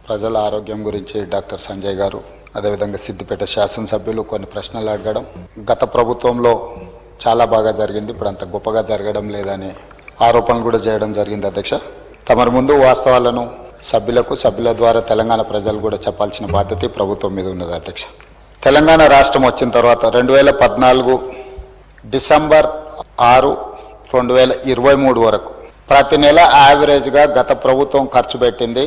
ప్రజల ఆరోగ్యం గురించి డాక్టర్ సంజయ్ గారు, అదేవిధంగా సిద్దిపేట శాసనసభ్యులు కొన్ని ప్రశ్నలు అడగడం, గత ప్రభుత్వంలో చాలా బాగా జరిగింది, ఇప్పుడు అంత గొప్పగా జరగడం లేదనే ఆరోపణలు కూడా చేయడం జరిగింది. అధ్యక్ష, తమరి ముందు వాస్తవాలను సభ్యుల ద్వారా తెలంగాణ ప్రజలు కూడా చెప్పాల్సిన బాధ్యత ప్రభుత్వం మీద ఉన్నది. అధ్యక్ష, తెలంగాణ రాష్ట్రం వచ్చిన తర్వాత 2014 డిసెంబర్ 6, 2023 వరకు ప్రతి నెల యావరేజ్గా గత ప్రభుత్వం ఖర్చు పెట్టింది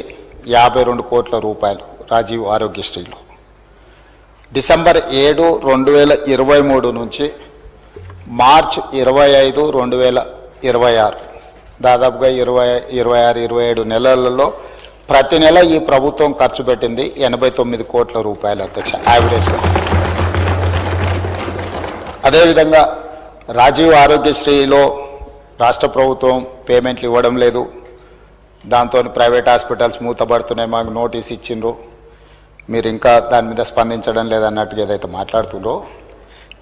52 కోట్ల రూపాయలు రాజీవ్ ఆరోగ్యశ్రీలో. డిసెంబర్ 7, 2023 నుంచి మార్చ్ 25, 2026 దాదాపుగా 26-27 నెలలలో ప్రతి నెల ఈ ప్రభుత్వం ఖర్చు పెట్టింది 89 కోట్ల రూపాయలు. అధ్యక్ష, యావరేజ్గా. అదేవిధంగా రాజీవ్ ఆరోగ్యశ్రీలో రాష్ట్ర ప్రభుత్వం పేమెంట్లు ఇవ్వడం లేదు, దాంతో ప్రైవేట్ హాస్పిటల్స్ మూతపడుతున్నాయి, మాకు నోటీస్ ఇచ్చిండ్రు, మీరు ఇంకా దాని మీద స్పందించడం లేదన్నట్టుగా ఏదైతే మాట్లాడుతుండ్రో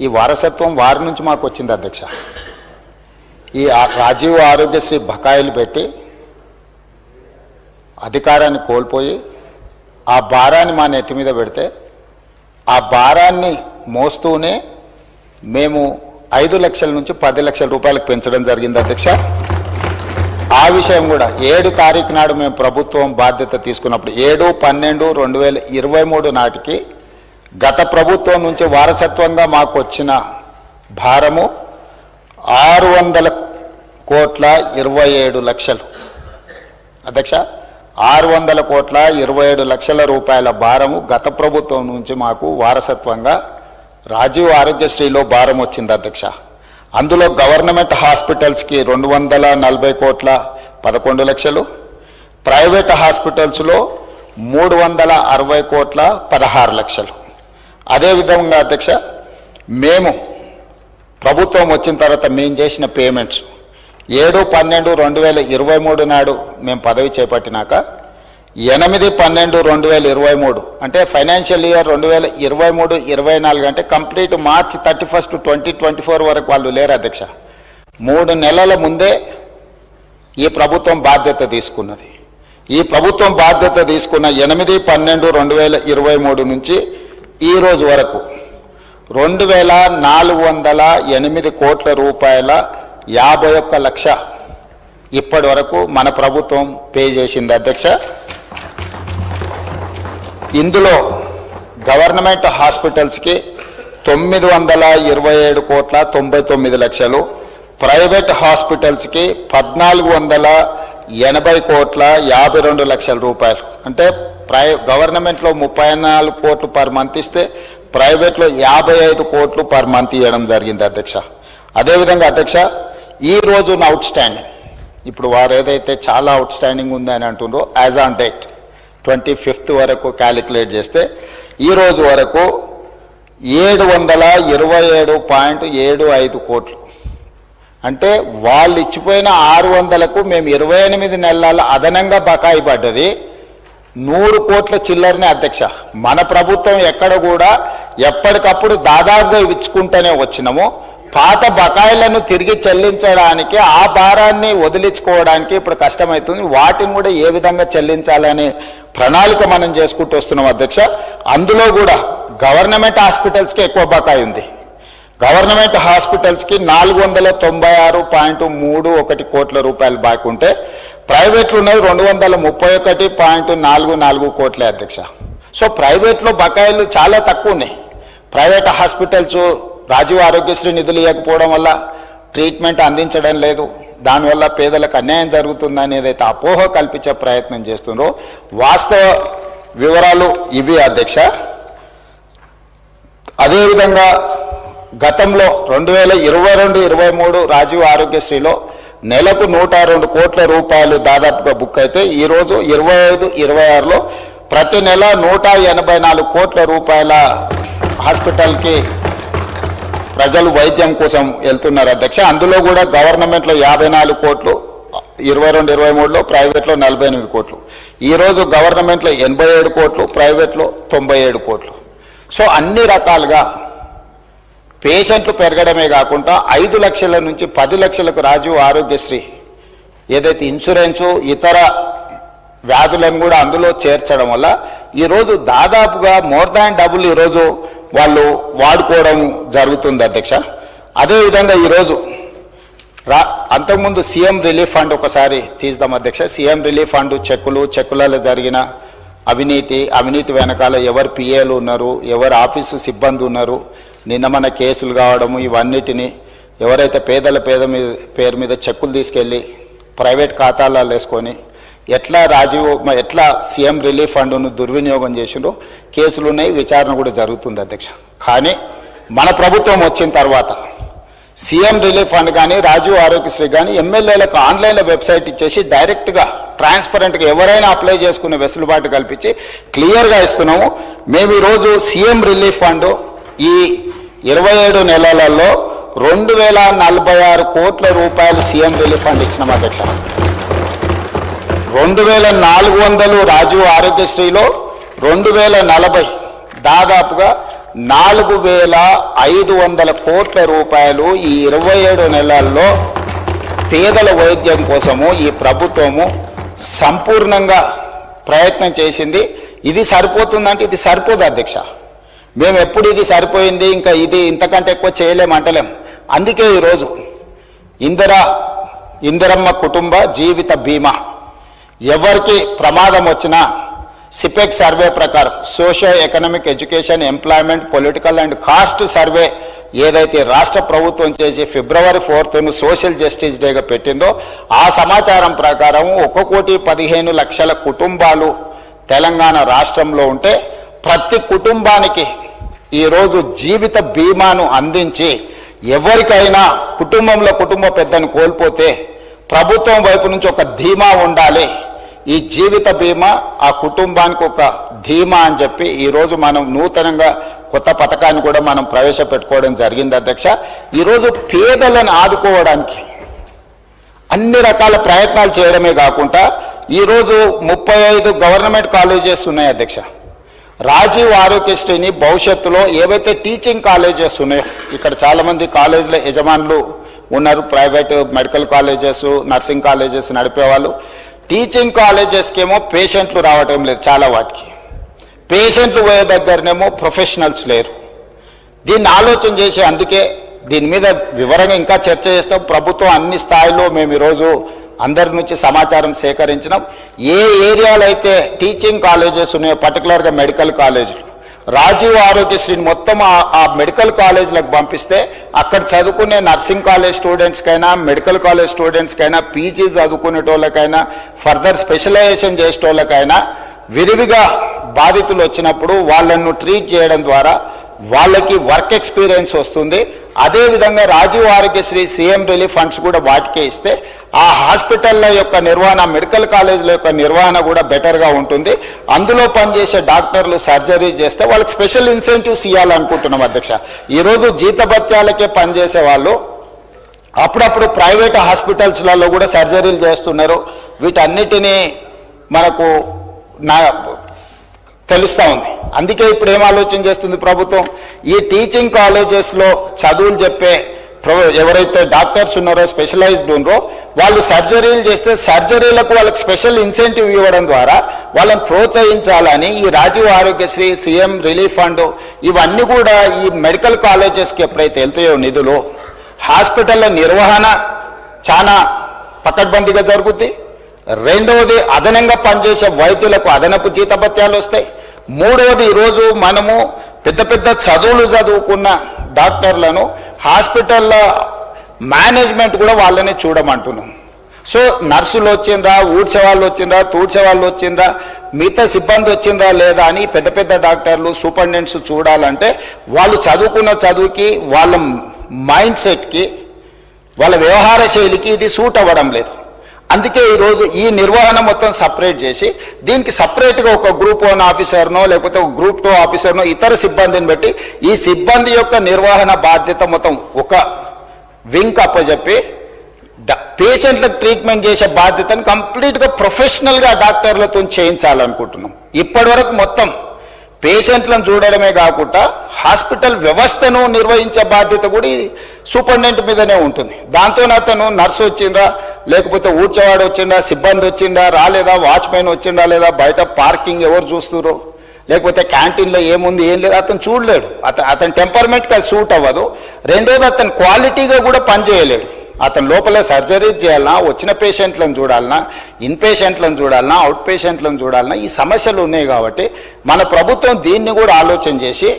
ఈ వారసత్వం వారి నుంచి మాకు వచ్చింది. అధ్యక్ష, ఈ రాజీవ్ ఆరోగ్యశ్రీ బకాయిలు పెట్టి అధికారాన్ని కోల్పోయి ఆ భారాన్ని మా నెత్తి మీద పెడితే ఆ భారాన్ని మోస్తూనే మేము 5 లక్షల నుంచి 10 లక్షల రూపాయలకు పెంచడం జరిగింది. అధ్యక్ష, ఆ విషయం కూడా 7 తారీఖు నాడు మేము ప్రభుత్వం బాధ్యత తీసుకున్నప్పుడు 7/12/2023 నాటికి గత ప్రభుత్వం నుంచి వారసత్వంగా మాకు వచ్చిన భారము 600 కోట్ల 27 లక్షలు. అధ్యక్ష, 600 కోట్ల 27 లక్షల రూపాయల భారము గత ప్రభుత్వం నుంచి మాకు వారసత్వంగా రాజీవ్ ఆరోగ్యశ్రీలో భారం వచ్చింది. అధ్యక్ష, అందులో గవర్నమెంట్ హాస్పిటల్స్కి 240 కోట్ల 11 లక్షలు, ప్రైవేట్ హాస్పిటల్స్లో 360 కోట్ల 16 లక్షలు. అదేవిధంగా అధ్యక్ష, మేము ప్రభుత్వం వచ్చిన తర్వాత మేము చేసిన పేమెంట్స్ 7/12/2023 నాడు మేము పదవి చేపట్టినాక 8/12/2023 అంటే ఫైనాన్షియల్ ఇయర్ 2023-24 అంటే కంప్లీట్ మార్చ్ 31, 2024 వరకు వాళ్ళు లేరు. అధ్యక్ష, 3 నెలల ముందే ఈ ప్రభుత్వం బాధ్యత తీసుకున్నది. ఈ ప్రభుత్వం బాధ్యత తీసుకున్న 8/12/2023 నుంచి ఈ రోజు వరకు 2408 కోట్ల రూపాయల 51 లక్ష ఇప్పటి వరకు మన ప్రభుత్వం పే చేసింది. అధ్యక్ష, ఇందులో గవర్నమెంట్ హాస్పిటల్స్కి 927 కోట్ల 99 లక్షలు, ప్రైవేట్ హాస్పిటల్స్కి 1480 కోట్ల 52 లక్షల రూపాయలు. అంటే గవర్నమెంట్లో 34 కోట్లు పర్ మంత్ ఇస్తే ప్రైవేట్లో 55 కోట్లు పర్ మంత్ ఇవ్వడం జరిగింది. అధ్యక్ష, అదేవిధంగా అధ్యక్ష, ఈ రోజు అవుట్ స్టాండింగ్ ఇప్పుడు వారు ఏదైతే చాలా అవుట్ స్టాండింగ్ ఉందని అంటుండ్రో యాజ్ ఆన్ డేట్ 25th వరకు క్యాలిక్యులేట్ చేస్తే ఈ రోజు వరకు 727.75 కోట్లు. అంటే వాళ్ళు ఇచ్చిపోయిన 600కు మేము 28 నెలల అదనంగా బకాయి పడ్డది 100 కోట్ల చిల్లరనే. అధ్యక్ష, మన ప్రభుత్వం ఎక్కడ కూడా ఎప్పటికప్పుడు దాదాపుగా ఇచ్చుకుంటూనే వచ్చినాము. పాత బకాయిలను తిరిగి చెల్లించడానికి ఆ భారాన్ని వదిలించుకోవడానికి ఇప్పుడు కష్టమవుతుంది. వాటిని కూడా ఏ విధంగా చెల్లించాలనే ప్రణాళిక మనం చేసుకుంటూ వస్తున్నాం. అధ్యక్ష, అందులో కూడా గవర్నమెంట్ హాస్పిటల్స్కి ఎక్కువ బకాయి ఉంది. గవర్నమెంట్ హాస్పిటల్స్కి 496.31 కోట్ల రూపాయలు బాకీ ఉంటే ప్రైవేట్లు ఉన్నది 231.44 కోట్లే. అధ్యక్ష, సో ప్రైవేట్లో బకాయిలు చాలా తక్కువ ఉన్నాయి. ప్రైవేట్ హాస్పిటల్స్ రాజీవ్ ఆరోగ్యశ్రీ నిధులు ఇవ్వకపోవడం వల్ల ట్రీట్మెంట్ అందించడం లేదు, దానివల్ల పేదలకు అన్యాయం జరుగుతుందని ఏదైతే అపోహ కల్పించే ప్రయత్నం చేస్తుందో వాస్తవ వివరాలు ఇవి. అధ్యక్ష, అదేవిధంగా గతంలో 2022-23 రాజీవ్ ఆరోగ్యశ్రీలో నెలకు 102 కోట్ల రూపాయలు దాదాపుగా బుక్ అయితే ఈరోజు 25-26లో ప్రతి నెల 184 కోట్ల రూపాయల హాస్పిటల్కి ప్రజలు వైద్యం కోసం వెళ్తున్నారు. అధ్యక్ష, అందులో కూడా గవర్నమెంట్లో 54 కోట్లు 22-23లో, ప్రైవేట్లో 48 కోట్లు. ఈరోజు గవర్నమెంట్లో 87 కోట్లు, ప్రైవేట్లో 97 కోట్లు. సో అన్ని రకాలుగా పేషెంట్లు పెరగడమే కాకుండా 5 లక్షల నుంచి 10 లక్షలకు రాజీవ్ ఆరోగ్యశ్రీ ఏదైతే ఇన్సూరెన్సు ఇతర వ్యాధులను కూడా అందులో చేర్చడం వల్ల ఈరోజు దాదాపుగా మోర్ దాన్ డబుల్ ఈరోజు వాళ్ళు వాడుకోవడం జరుగుతుంది అధ్యక్ష. అదేవిధంగా ఈరోజు అంతకుముందు సీఎం రిలీఫ్ ఫండ్ ఒకసారి తీద్దాం అధ్యక్ష. సీఎం రిలీఫ్ ఫండ్ చెక్కులలో జరిగిన అవినీతి వెనకాల ఎవరు పిఏలు ఉన్నారు, ఎవరు ఆఫీసు సిబ్బంది ఉన్నారు, నిన్న మన కేసులు కావడము, ఇవన్నిటిని ఎవరైతే పేరు మీద చెక్కులు తీసుకెళ్ళి ప్రైవేట్ ఖాతాలలో వేసుకొని ఎట్లా సీఎం రిలీఫ్ ఫండ్ను దుర్వినియోగం చేసిండ్రో కేసులు ఉన్నాయి, విచారణ కూడా జరుగుతుంది అధ్యక్ష. కానీ మన ప్రభుత్వం వచ్చిన తర్వాత సీఎం రిలీఫ్ ఫండ్ కానీ రాజీవ్ ఆరోగ్యశ్రీ కానీ ఎమ్మెల్యేలకు ఆన్లైన్లో వెబ్సైట్ ఇచ్చేసి డైరెక్ట్గా ట్రాన్స్పరెంట్గా ఎవరైనా అప్లై చేసుకునే వెసులుబాటు కల్పించి క్లియర్గా ఇస్తున్నాము. మేము ఈరోజు సీఎం రిలీఫ్ ఫండ్ ఈ 27 నెలలలో 2046 కోట్ల రూపాయలు సీఎం రిలీఫ్ ఫండ్ ఇచ్చినాం అధ్యక్ష. 2400 రాజీవ్ ఆరోగ్యశ్రీలో 2040 దాదాపుగా 4500 కోట్ల రూపాయలు ఈ 27 నెలల్లో పేదల వైద్యం కోసము ఈ ప్రభుత్వము సంపూర్ణంగా ప్రయత్నం చేసింది. ఇది సరిపోతుందంటే ఇది సరిపోదు అధ్యక్ష. మేము ఎప్పుడు ఇది సరిపోయింది ఇంకా ఇది ఇంతకంటే ఎక్కువ చేయలేమంటలేం. అందుకే ఈరోజు ఇందిరమ్మ కుటుంబ జీవిత బీమా ఎవరికి ప్రమాదం వచ్చినా సిపెక్ సర్వే ప్రకారం socio economic education employment political and caste survey ఏదైతే రాష్ట్ర ప్రభుత్వం చేసి February 4th సోషల్ జస్టిస్ డేగా పెట్టిందో ఆ సమాచారం ప్రకారం 1,15,00,000 కుటుంబాలు తెలంగాణ రాష్ట్రంలో ఉంటే ప్రతి కుటుంబానికి ఈరోజు జీవిత బీమాను అందించి ఎవరికైనా కుటుంబ పెద్దను కోల్పోతే ప్రభుత్వం వైపు నుంచి ఒక ధీమా ఉండాలి, ఈ జీవిత బీమా ఆ కుటుంబానికి ఒక ధీమా అని చెప్పి ఈరోజు మనం నూతనంగా కొత్త పథకాన్ని కూడా మనం ప్రవేశపెట్టుకోవడం జరిగింది అధ్యక్ష. ఈరోజు పేదలను ఆదుకోవడానికి అన్ని రకాల ప్రయత్నాలు చేయడమే కాకుండా ఈరోజు 35 గవర్నమెంట్ కాలేజెస్ ఉన్నాయి అధ్యక్ష. రాజీవ్ ఆరోగ్యశ్రీని భవిష్యత్తులో ఏవైతే టీచింగ్ కాలేజెస్ ఉన్నాయో, ఇక్కడ చాలామంది కాలేజీల యజమానులు ఉన్నారు, private medical colleges nursing colleges నడిపేవాళ్ళు. టీచింగ్ కాలేజెస్కి ఏమో పేషెంట్లు రావటం లేదు, చాలా వాటికి పేషెంట్లు పోయే దగ్గరనేమో ప్రొఫెషనల్స్ లేరు. దీన్ని ఆలోచన చేసి అందుకే దీని మీద వివరంగా ఇంకా చర్చ చేస్తాం. ప్రభుత్వం అన్ని స్థాయిలో మేము ఈరోజు అందరి నుంచి సమాచారం సేకరించినాం. ఏ ఏరియాలో అయితే టీచింగ్ కాలేజెస్ ఉన్నాయో పర్టికులర్గా మెడికల్ కాలేజీలు రాజీవ్ ఆరోగ్యశ్రీని మొత్తం ఆ మెడికల్ కాలేజీలకు పంపిస్తే అక్కడ చదువుకునే నర్సింగ్ కాలేజ్ స్టూడెంట్స్కైనా మెడికల్ కాలేజ్ స్టూడెంట్స్కైనా పీజీ చదువుకునేటోళ్ళకైనా ఫర్దర్ స్పెషలైజేషన్ చేసేటోళ్ళకైనా విరివిగా బాధితులు వచ్చినప్పుడు వాళ్ళను ట్రీట్ చేయడం ద్వారా వాళ్ళకి వర్క్ ఎక్స్పీరియన్స్ వస్తుంది. అదేవిధంగా Rajiv Aarogyasri CM relief funds కూడా వాటికే ఇస్తే ఆ హాస్పిటల్ల యొక్క నిర్వహణ మెడికల్ కాలేజీల యొక్క నిర్వహణ కూడా బెటర్గా ఉంటుంది. అందులో పనిచేసే డాక్టర్లు సర్జరీ చేస్తే వాళ్ళకి స్పెషల్ ఇన్సెంటివ్స్ ఇవ్వాలనుకుంటున్నాం అధ్యక్ష. ఈరోజు జీతభత్యాలకే పనిచేసే వాళ్ళు అప్పుడప్పుడు ప్రైవేట్ హాస్పిటల్స్లలో కూడా సర్జరీలు చేస్తున్నారు. వీటన్నిటినీ మనకు తెలుస్తూ ఉంది. అందుకే ఇప్పుడు ఏం ఆలోచన చేస్తుంది ప్రభుత్వం, ఈ టీచింగ్ కాలేజెస్లో చదువులు చెప్పే ఎవరైతే డాక్టర్స్ ఉన్నారో స్పెషలైజ్డ్ ఉన్నారో వాళ్ళు సర్జరీలు చేస్తే సర్జరీలకు వాళ్ళకి స్పెషల్ ఇన్సెంటివ్ ఇవ్వడం ద్వారా వాళ్ళని ప్రోత్సహించాలని ఈ Rajiv Aarogyasri CM relief fund ఇవన్నీ కూడా ఈ మెడికల్ కాలేజెస్కి ఎప్పుడైతే వెళ్తాయో నిధులు హాస్పిటల్ల నిర్వహణ చాలా పకడ్బందీగా జరుగుద్ది. రెండవది అదనంగా పనిచేసే వైద్యులకు అదనపు జీతభత్యాలు వస్తాయి. మూడవది ఈరోజు మనము పెద్ద చదువులు చదువుకున్న డాక్టర్లను హాస్పిటల్ల మేనేజ్మెంట్ కూడా వాళ్ళనే చూడమంటున్నాం. సో నర్సులు వచ్చిండ్రా, ఊడ్చే వాళ్ళు వచ్చిండ్రా, తూడ్చే వాళ్ళు వచ్చిండ్రా, మిగతా సిబ్బంది వచ్చిండ్రా లేదా అని పెద్ద డాక్టర్లు సూపరింటెండెంట్స్ చూడాలంటే వాళ్ళు చదువుకున్న చదువుకి వాళ్ళ మైండ్ సెట్కి వాళ్ళ వ్యవహార శైలికి ఇది సూట్ అవ్వడం లేదు. అందుకే ఈరోజు ఈ నిర్వహణ మొత్తం సపరేట్ చేసి దీనికి సపరేట్గా ఒక గ్రూప్ 1 ఆఫీసర్నో లేకపోతే ఒక గ్రూప్ 2 ఆఫీసర్నో ఇతర సిబ్బందిని పెట్టి ఈ సిబ్బంది యొక్క నిర్వహణ బాధ్యత మొత్తం ఒక వింగ్ అప్పచెప్పి పేషెంట్లకు ట్రీట్మెంట్ చేసే బాధ్యతను కంప్లీట్గా ప్రొఫెషనల్గా డాక్టర్లతో చేయించాలనుకుంటున్నాం. ఇప్పటివరకు మొత్తం పేషెంట్లను చూడడమే కాకుండా హాస్పిటల్ వ్యవస్థను నిర్వహించే బాధ్యత కూడా సూపరింటెండెంట్ మీదనే ఉంటుంది. దాంతో అతను నర్సు వచ్చిండ్రా, లేకపోతే ఊడ్చేవాడు వచ్చిండా, సిబ్బంది వచ్చిండా రాలేదా, వాచ్మెన్ వచ్చిండా లేదా, బయట పార్కింగ్ ఎవరు చూస్తున్నారు, లేకపోతే క్యాంటీన్లో ఏముంది ఏం లేదు, అతను చూడలేడు. అతని టెంపర్మెంట్కి అది సూట్ అవ్వదు. రెండోది అతను క్వాలిటీగా కూడా పనిచేయలేడు. అతను లోపల సర్జరీ చేయాలన్నా, వచ్చిన పేషెంట్లను చూడాలన్నా, ఇన్ పేషెంట్లను చూడాలన్నా, అవుట్ పేషెంట్లను చూడాలన్నా, ఈ సమస్యలు ఉన్నాయి. కాబట్టి మన ప్రభుత్వం దీన్ని కూడా ఆలోచన చేసి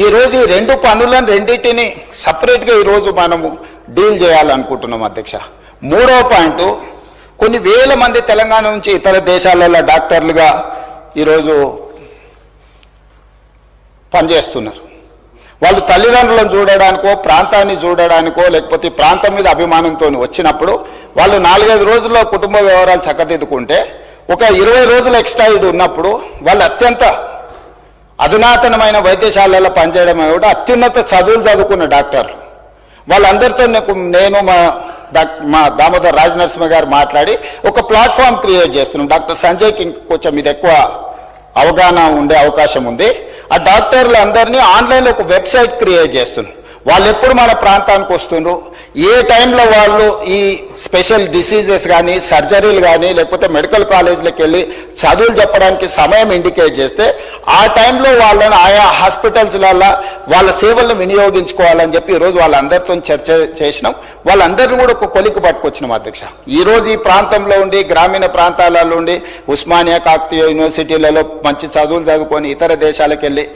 ఈరోజు ఈ రెండు పనులను రెండింటిని సపరేట్గా ఈరోజు మనము డీల్ చేయాలనుకుంటున్నాం అధ్యక్ష. మూడవ పాయింట్, కొన్ని వేల మంది తెలంగాణ నుంచి ఇతర దేశాలలో డాక్టర్లుగా ఈరోజు పనిచేస్తున్నారు. వాళ్ళు తల్లిదండ్రులను చూడడానికో, ప్రాంతాన్ని చూడడానికో, లేకపోతే ప్రాంతం మీద అభిమానంతో వచ్చినప్పుడు వాళ్ళు 4-5 రోజుల్లో కుటుంబ వ్యవహారాలు చక్కదిద్దుకుంటే ఒక 20 రోజులు ఎక్స్ట్రా ఉన్నప్పుడు వాళ్ళు అత్యంత అధునాతనమైన వైద్యశాలలో పనిచేయడం కూడా అత్యున్నత చదువులు చదువుకున్న డాక్టర్లు. వాళ్ళందరితో నేను మా దామోదర్ రాజనరసింహ గారు మాట్లాడి ఒక ప్లాట్ఫామ్ క్రియేట్ చేస్తున్నాం. డాక్టర్ సంజయ్కి కొంచెం ఇది ఎక్కువ అవగాహన ఉండే అవకాశం ఉంది. ఆ డాక్టర్లు అందరినీ ఆన్లైన్లో ఒక వెబ్సైట్ క్రియేట్ చేస్తున్నాం. వాళ్ళు ఎప్పుడు మన ప్రాంతానికి వస్తుండ్రు, ఏ టైంలో వాళ్ళు ఈ స్పెషల్ డిసీజెస్ కానీ, సర్జరీలు కానీ, లేకపోతే మెడికల్ కాలేజీలకు వెళ్ళి చదువులు చెప్పడానికి సమయం ఇండికేట్ చేస్తే ఆ టైంలో వాళ్ళని ఆయా హాస్పిటల్స్లలో వాళ్ళ సేవలను వినియోగించుకోవాలని చెప్పి ఈరోజు వాళ్ళందరితో చర్చ చేసినాం. వాళ్ళందరినీ కూడా ఒక కొలికి పట్టుకొచ్చినాం అధ్యక్ష. ఈరోజు ఈ ప్రాంతంలో ఉండి, గ్రామీణ ప్రాంతాలలో ఉండి, ఉస్మానియా, కాకతీయ యూనివర్సిటీలలో మంచి చదువులు చదువుకొని ఇతర దేశాలకు వెళ్ళి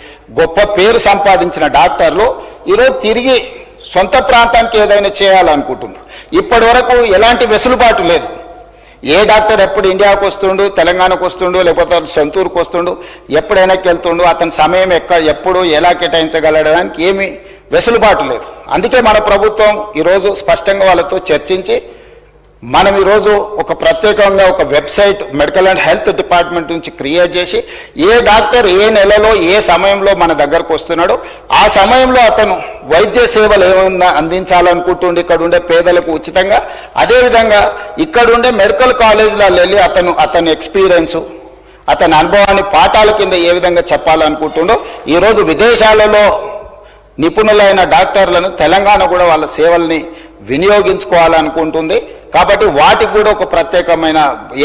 గొప్ప పేరు సంపాదించిన డాక్టర్లు ఈరోజు తిరిగి సొంత ప్రాంతానికి ఏదైనా చేయాలనుకుంటున్నారు. ఇప్పటి వరకు ఎలాంటి వెసులుబాటు లేదు. ఏ డాక్టర్ ఎప్పుడు ఇండియాకు వస్తుండు, తెలంగాణకు వస్తుండు, లేకపోతే సొంతూరుకు వస్తుండు, ఎప్పుడైనా వెళ్తుండు, అతని సమయం ఎప్పుడు ఎలా కేటాయించగలడానికి ఏమీ వెసులుబాటు లేదు. అందుకే మన ప్రభుత్వం ఈరోజు స్పష్టంగా వాళ్ళతో చర్చించి మనం ఈరోజు ఒక ప్రత్యేకంగా ఒక website medical and health department నుంచి క్రియేట్ చేసి ఏ డాక్టర్ ఏ నెలలో ఏ సమయంలో మన దగ్గరకు వస్తున్నాడో ఆ సమయంలో అతను వైద్య సేవలు ఏమన్నా అందించాలనుకుంటుండే ఇక్కడ ఉండే పేదలకు ఉచితంగా, అదేవిధంగా ఇక్కడ ఉండే మెడికల్ కాలేజీలలో వెళ్ళి అతని ఎక్స్పీరియన్సు, అతని అనుభవాన్ని పాఠాల కింద ఏ విధంగా చెప్పాలనుకుంటుండో ఈరోజు విదేశాలలో నిపుణులైన డాక్టర్లను తెలంగాణ కూడా వాళ్ళ సేవల్ని వినియోగించుకోవాలనుకుంటుంది. కాబట్టి వాటికి కూడా ఒక ప్రత్యేకమైన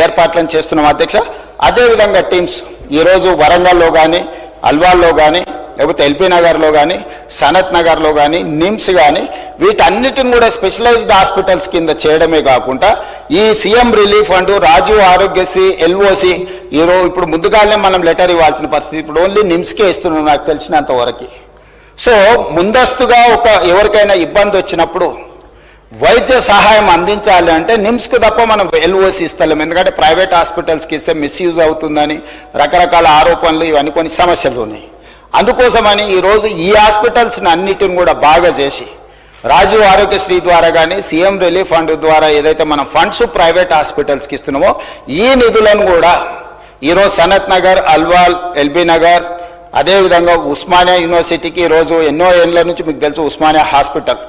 ఏర్పాట్లను చేస్తున్నాం అధ్యక్ష. అదేవిధంగా టీమ్స్ ఈరోజు వరంగల్లో కానీ, అల్వాల్లో కానీ, లేకపోతే ఎల్బీ నగర్లో కానీ, సనత్ నగర్లో కానీ, నిమ్స్ కానీ వీటన్నిటిని కూడా స్పెషలైజ్డ్ హాస్పిటల్స్ కింద చేయడమే కాకుండా ఈ CM relief fund, Rajiv Aarogyasri, LOC ఈరోజు ఇప్పుడు ముందుగానే మనం లెటర్ ఇవ్వాల్సిన పరిస్థితి. ఇప్పుడు ఓన్లీ నిమ్స్కే ఇస్తున్నాం నాకు తెలిసినంత వరకు. సో ముందస్తుగా ఎవరికైనా ఇబ్బంది వచ్చినప్పుడు వైద్య సహాయం అందించాలి అంటే నిమ్స్కి తప్ప మనం ఎల్ఓసి ఇస్తలేం. ఎందుకంటే ప్రైవేట్ హాస్పిటల్స్కి ఇస్తే మిస్యూజ్ అవుతుందని రకరకాల ఆరోపణలు, ఇవన్నీ కొన్ని సమస్యలు ఉన్నాయి. అందుకోసమని ఈరోజు ఈ హాస్పిటల్స్ని అన్నిటిని కూడా బాగా చేసి రాజీవ్ ఆరోగ్యశ్రీ ద్వారా కానీ, సీఎం రిలీఫ్ ఫండ్ ద్వారా ఏదైతే మనం ఫండ్స్ ప్రైవేట్ హాస్పిటల్స్కి ఇస్తున్నామో ఈ నిధులను కూడా ఈరోజు సనత్ నగర్, అల్వాల్, ఎల్బీ నగర్, అదేవిధంగా ఉస్మానియా యూనివర్సిటీకి ఈరోజు ఎన్నో ఏళ్ళ నుంచి మీకు తెలుసు ఉస్మానియా హాస్పిటల్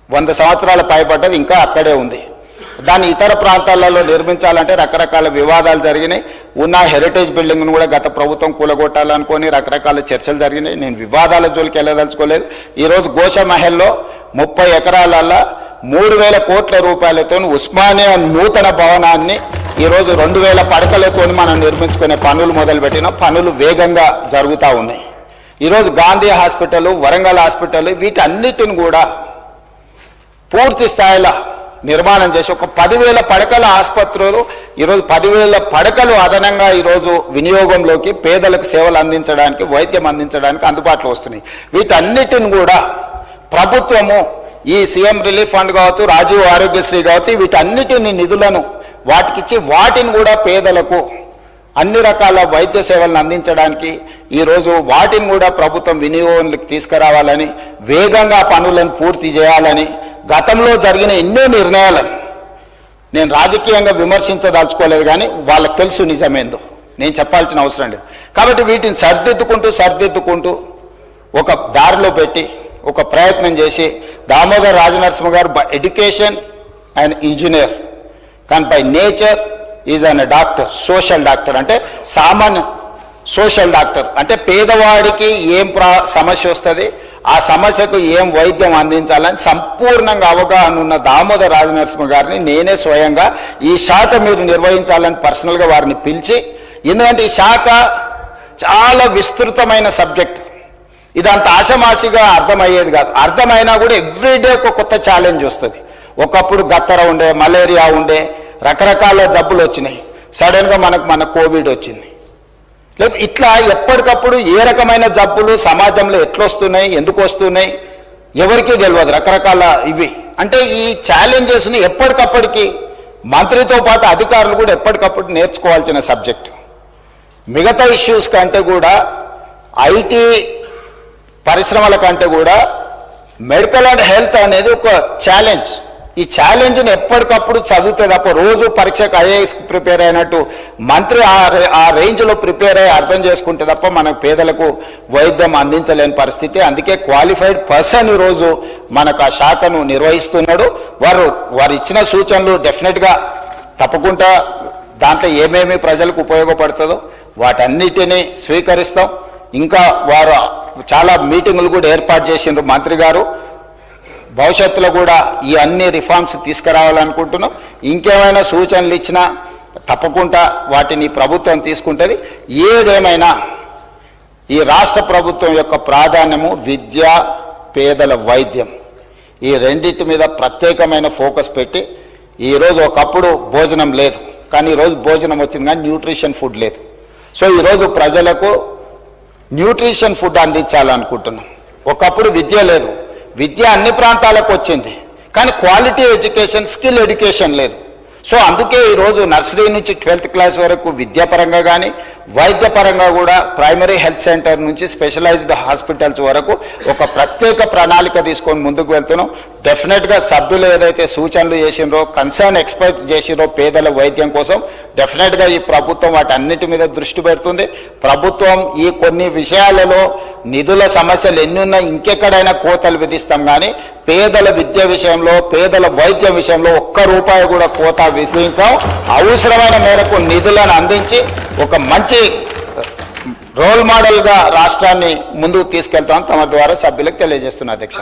100 సంవత్సరాల పైబడ్డది, ఇంకా అక్కడే ఉంది. దాన్ని ఇతర ప్రాంతాలలో నిర్మించాలంటే రకరకాల వివాదాలు జరిగినాయి. ఉన్న హెరిటేజ్ బిల్డింగ్ను కూడా గత ప్రభుత్వం కూలగొట్టాలనుకొని రకరకాల చర్చలు జరిగినాయి. నేను వివాదాల జోలికి వెళ్ళదలుచుకోలేదు. ఈరోజు గోషమహల్లో 30 ఎకరాలలో 3,000 కోట్ల రూపాయలతో ఉస్మానియా నూతన భవనాన్ని ఈరోజు 2,000 పడకలతో మనం నిర్మించుకునే పనులు మొదలుపెట్టిన పనులు వేగంగా జరుగుతూ ఉన్నాయి. ఈరోజు గాంధీ హాస్పిటల్, వరంగల్ హాస్పిటల్ వీటన్నిటిని కూడా పూర్తి స్థాయిలో నిర్మాణం చేసి ఒక 10,000 పడకల ఆసుపత్రులు ఈరోజు 10,000 పడకలు అదనంగా ఈరోజు వినియోగంలోకి పేదలకు సేవలు అందించడానికి, వైద్యం అందించడానికి అందుబాటులో వస్తున్నాయి. వీటన్నిటిని కూడా ప్రభుత్వము ఈ సీఎం రిలీఫ్ ఫండ్ కావచ్చు, రాజీవ్ ఆరోగ్యశ్రీ కావచ్చు, వీటన్నిటిని నిధులను వాటికిచ్చి వాటిని కూడా పేదలకు అన్ని రకాల వైద్య సేవలను అందించడానికి ఈరోజు వాటిని కూడా ప్రభుత్వం వినియోగంలోకి తీసుకురావాలని, వేగంగా పనులను పూర్తి చేయాలని గతంలో జరిగిన ఎన్నో నిర్ణయాలను నేను రాజకీయంగా విమర్శించదలుచుకోలేదు. కానీ వాళ్ళకి తెలుసు నిజమేందో, నేను చెప్పాల్సిన అవసరం లేదు. కాబట్టి వీటిని సర్దిద్దుకుంటూ ఒక దారిలో పెట్టి ఒక ప్రయత్నం చేసి దామోదర్ రాజనరసింహ గారు ఎడ్యుకేషన్ అండ్ ఇంజనీర్ కానీ by nature is an doctor, social doctor. అంటే సామాన్య సోషల్ డాక్టర్ అంటే పేదవాడికి ఏం సమస్య వస్తుంది, ఆ సమస్యకు ఏం వైద్యం అందించాలని సంపూర్ణంగా అవగాహన ఉన్న దామోదర్ రాజనరసింహ గారిని నేనే స్వయంగా ఈ శాఖ మీరు నిర్వహించాలని పర్సనల్గా వారిని పిలిచి, ఎందుకంటే ఈ శాఖ చాలా విస్తృతమైన సబ్జెక్ట్, ఇదంత ఆశమాసిగా అర్థమయ్యేది కాదు. అర్థమైనా కూడా ఎవ్రీడే ఒక కొత్త ఛాలెంజ్ వస్తుంది. ఒకప్పుడు గత్తర ఉండే, మలేరియా ఉండే, రకరకాల జబ్బులు వచ్చినాయి, సడన్గా మన కోవిడ్ వచ్చింది. లేదు ఇట్లా ఎప్పటికప్పుడు ఏ రకమైన జబ్బులు సమాజంలో ఎట్లొస్తున్నాయి, ఎందుకు వస్తున్నాయి ఎవరికీ తెలియదు. రకరకాల ఇవి అంటే ఈ ఛాలెంజెస్ని ఎప్పటికప్పటికి మంత్రితో పాటు అధికారులు కూడా ఎప్పటికప్పుడు నేర్చుకోవాల్సిన సబ్జెక్ట్. మిగతా ఇష్యూస్ కంటే కూడా, ఐటీ పరిశ్రమల కంటే కూడా మెడికల్ అండ్ హెల్త్ అనేది ఒక ఛాలెంజ్. ఈ ఛాలెంజ్ని ఎప్పటికప్పుడు చదివితే తప్ప, రోజు పరీక్షకు ఐఏఎస్ ప్రిపేర్ అయినట్టు మంత్రి ఆ రేంజ్లో ప్రిపేర్ అయ్యి అర్థం చేసుకుంటే తప్ప మన పేదలకు వైద్యం అందించలేని పరిస్థితి. అందుకే క్వాలిఫైడ్ పర్సన్ ఈరోజు మనకు ఆ శాఖను నిర్వహిస్తున్నాడు. వారు ఇచ్చిన సూచనలు డెఫినెట్గా తప్పకుండా దాంట్లో ఏమేమి ప్రజలకు ఉపయోగపడుతుందో వాటన్నిటినీ స్వీకరిస్తాం. ఇంకా వారు చాలా మీటింగులు కూడా ఏర్పాటు చేసిండ్రు మంత్రి గారు. భవిష్యత్తులో కూడా ఈ అన్ని రిఫార్మ్స్ తీసుకురావాలనుకుంటున్నాం. ఇంకేమైనా సూచనలు ఇచ్చినా తప్పకుండా వాటిని ప్రభుత్వం తీసుకుంటుంది. ఏదేమైనా ఈ రాష్ట్ర ప్రభుత్వం యొక్క ప్రాధాన్యము విద్య, పేదల వైద్యం, ఈ రెండింటి మీద ప్రత్యేకమైన ఫోకస్ పెట్టి, ఈరోజు ఒకప్పుడు భోజనం లేదు కానీ ఈరోజు భోజనం వచ్చింది కానీ న్యూట్రిషన్ ఫుడ్ లేదు. సో ఈరోజు ప్రజలకు న్యూట్రిషన్ ఫుడ్ అందించాలనుకుంటున్నాం. ఒకప్పుడు విద్య లేదు, విద్య అన్ని ప్రాంతాలకు వచ్చింది కానీ క్వాలిటీ ఎడ్యుకేషన్, స్కిల్ ఎడ్యుకేషన్ లేదు. సో అందుకే ఈరోజు నర్సరీ నుంచి 12th క్లాస్ వరకు విద్యాపరంగా కానీ వైద్యపరంగా కూడా ప్రైమరీ హెల్త్ సెంటర్ నుంచి స్పెషలైజ్డ్ హాస్పిటల్స్ వరకు ఒక ప్రత్యేక ప్రణాళిక తీసుకొని ముందుకు వెళ్తున్నాం. డెఫినెట్గా సభ్యులు ఏదైతే సూచనలు చేసినరో, కన్సర్న్ ఎక్స్పర్ట్స్ చేసినరో పేదల వైద్యం కోసం, డెఫినెట్గా ఈ ప్రభుత్వం వాటన్నిటి మీద దృష్టి పెడుతుంది. ప్రభుత్వం ఈ కొన్ని విషయాలలో నిధుల సమస్యలు ఎన్నున్నా ఇంకెక్కడైనా కోతలు విధిస్తాం కానీ పేదల విద్య విషయంలో, పేదల వైద్యం విషయంలో ఒక్క రూపాయి కూడా కోత విధించాం. అవసరమైన మేరకు నిధులను అందించి ఒక మంచి రోల్ మోడల్గా రాష్ట్రాన్ని ముందుకు తీసుకెళ్తామని తమ ద్వారా సభ్యులకు తెలియజేస్తున్నా అధ్యక్ష.